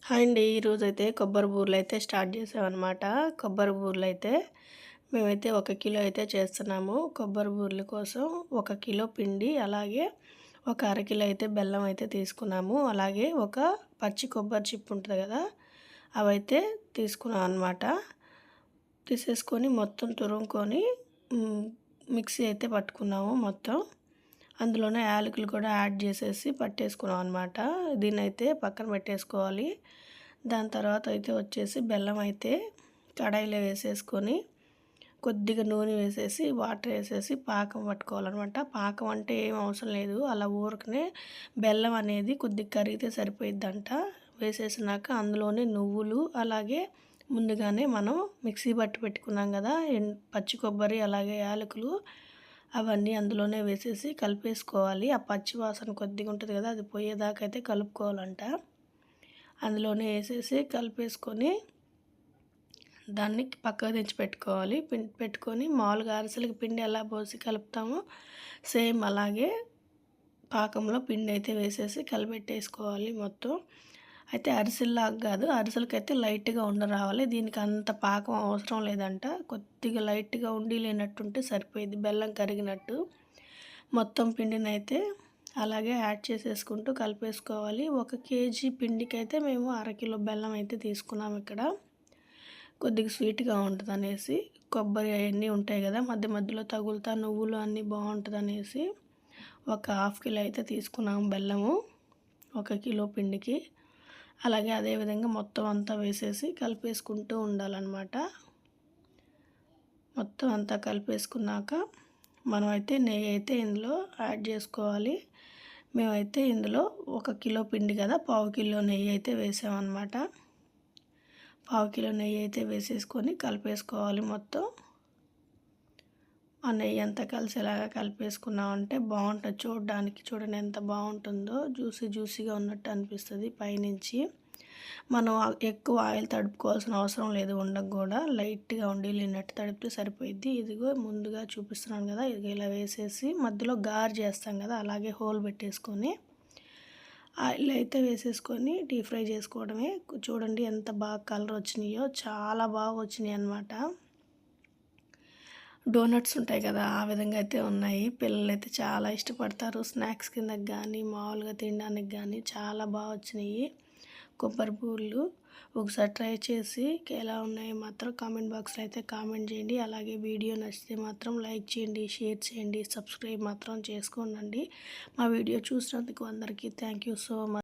Hi అండి. ఈరోజైతే కొబ్బరి బూరెలైతే స్టార్ట్ చేసామన్నమాట. కొబ్బరి బూరెలైతే మేమైతే 1 కిలో అయితే చేస్తున్నాము. కొబ్బరి బూరెల కోసం 1 కిలో పిండి, అలాగే ఒక అర కిలో అయితే బెల్లం అయితే తీసుకున్నాము. అలాగే ఒక పచ్చి కొబ్బరి చిప్పు ఉంటుంది కదా, అవైతే తీసుకున్నాం అన్నమాట. తీసేసుకొని మొత్తం తురుముకొని మిక్సీ అయితే పట్టుకున్నాము మొత్తం. అందులోనే యాలకులు కూడా యాడ్ చేసేసి పట్టేసుకున్నాం అనమాట. దీన్నైతే పక్కన పెట్టేసుకోవాలి. దాని తర్వాత అయితే వచ్చేసి బెల్లం అయితే కడాయిలో వేసేసుకొని కొద్దిగా నూనె వేసేసి వాటర్ వేసేసి పాకం పట్టుకోవాలన్నమాట. పాకం అంటే ఏం అవసరం లేదు, అలా ఊరికనే బెల్లం అనేది కొద్దిగా కరిగితే సరిపోయిద్దంట. వేసేసినాక అందులోనే నువ్వులు, అలాగే ముందుగానే మనం మిక్సీ పట్టి పెట్టుకున్నాం కదా పచ్చి కొబ్బరి, అలాగే యాలకులు, అవన్నీ అందులోనే వేసేసి కలిపేసుకోవాలి. ఆ పచ్చి వాసన కొద్దిగా ఉంటుంది కదా, అది పోయేదాకా అయితే కలుపుకోవాలంట. అందులోనే వేసేసి కలిపేసుకొని దాన్ని పక్కకు తెచ్చి పెట్టుకోవాలి. పెట్టుకొని మామూలుగా అరిసెలకి పిండి ఎలా పోసి కలుపుతామో సేమ్ అలాగే పాకంలో పిండి అయితే వేసేసి కలిపెట్టేసుకోవాలి మొత్తం. అయితే అరిసెల్లాగా కాదు, అరిసెలకైతే లైట్గా రావాలి. దీనికి అంత పాకం అవసరం లేదంట. కొద్దిగా లైట్గా లేనట్టుంటే సరిపోయింది, బెల్లం కరిగినట్టు. మొత్తం పిండిని అయితే అలాగే యాడ్ చేసేసుకుంటూ కలిపేసుకోవాలి. 1 కేజీ పిండికి అయితే మేము అర కిలో బెల్లం అయితే తీసుకున్నాము. ఇక్కడ కొద్దిగా స్వీట్గా ఉంటుంది అనేసి, కొబ్బరి అవన్నీ ఉంటాయి కదా మధ్య మధ్యలో తగులుతా, నువ్వులు అన్నీ బాగుంటుంది అనేసి ఒక హాఫ్ కిలో అయితే తీసుకున్నాము బెల్లము 1 కిలో పిండికి. అలాగే అదేవిధంగా మొత్తం అంతా వేసేసి కలిపేసుకుంటూ ఉండాలన్నమాట. మొత్తం అంతా కలిపేసుకున్నాక మనమైతే నెయ్యి అయితే ఇందులో యాడ్ చేసుకోవాలి. మేమైతే ఇందులో 1 కిలో పిండి కదా, పావు కిలో నెయ్యి అయితే వేసామన్నమాట. పావు కిలో నెయ్యి అయితే వేసేసుకొని కలిపేసుకోవాలి మొత్తం. ఆ నెయ్యి అంతా కలిసేలాగా కలిపేసుకున్నామంటే బాగుంటుంది చూడడానికి. చూడండి ఎంత బాగుంటుందో, జ్యూసీగా ఉన్నట్టు అనిపిస్తుంది పైనుంచి. మనం ఎక్కువ ఆయిల్ తడుపుకోవాల్సిన అవసరం లేదు, ఉండకు కూడా లైట్గా లేనట్టు తడిపితే సరిపోయిద్ది. ఇదిగో ముందుగా చూపిస్తున్నాను కదా, ఇది ఇలా వేసేసి మధ్యలో గారు చేస్తాం కదా, అలాగే హోల్ పెట్టేసుకొని ఆయిల్ అయితే వేసేసుకొని డీప్ ఫ్రై చేసుకోవడమే. చూడండి ఎంత బాగా కలర్ వచ్చినాయో, చాలా బాగా వచ్చినాయి అన్నమాట. డోనట్స్ ఉంటాయి కదా, ఆ విధంగా అయితే ఉన్నాయి. పిల్లలు అయితే చాలా ఇష్టపడతారు, స్నాక్స్ కిందకి కానీ మామూలుగా తినడానికి కానీ చాలా బాగా వచ్చినాయి కొబ్బరి బూరెలు. ఒకసారి ట్రై చేసి ఎలా ఉన్నాయో మాత్రం కామెంట్ బాక్స్లో అయితే కామెంట్ చేయండి. అలాగే వీడియో నచ్చితే మాత్రం లైక్ చేయండి, షేర్ చేయండి, సబ్స్క్రైబ్ మాత్రం చేసుకోండి. మా వీడియో చూసినందుకు అందరికీ థ్యాంక్ యూ సో మచ్.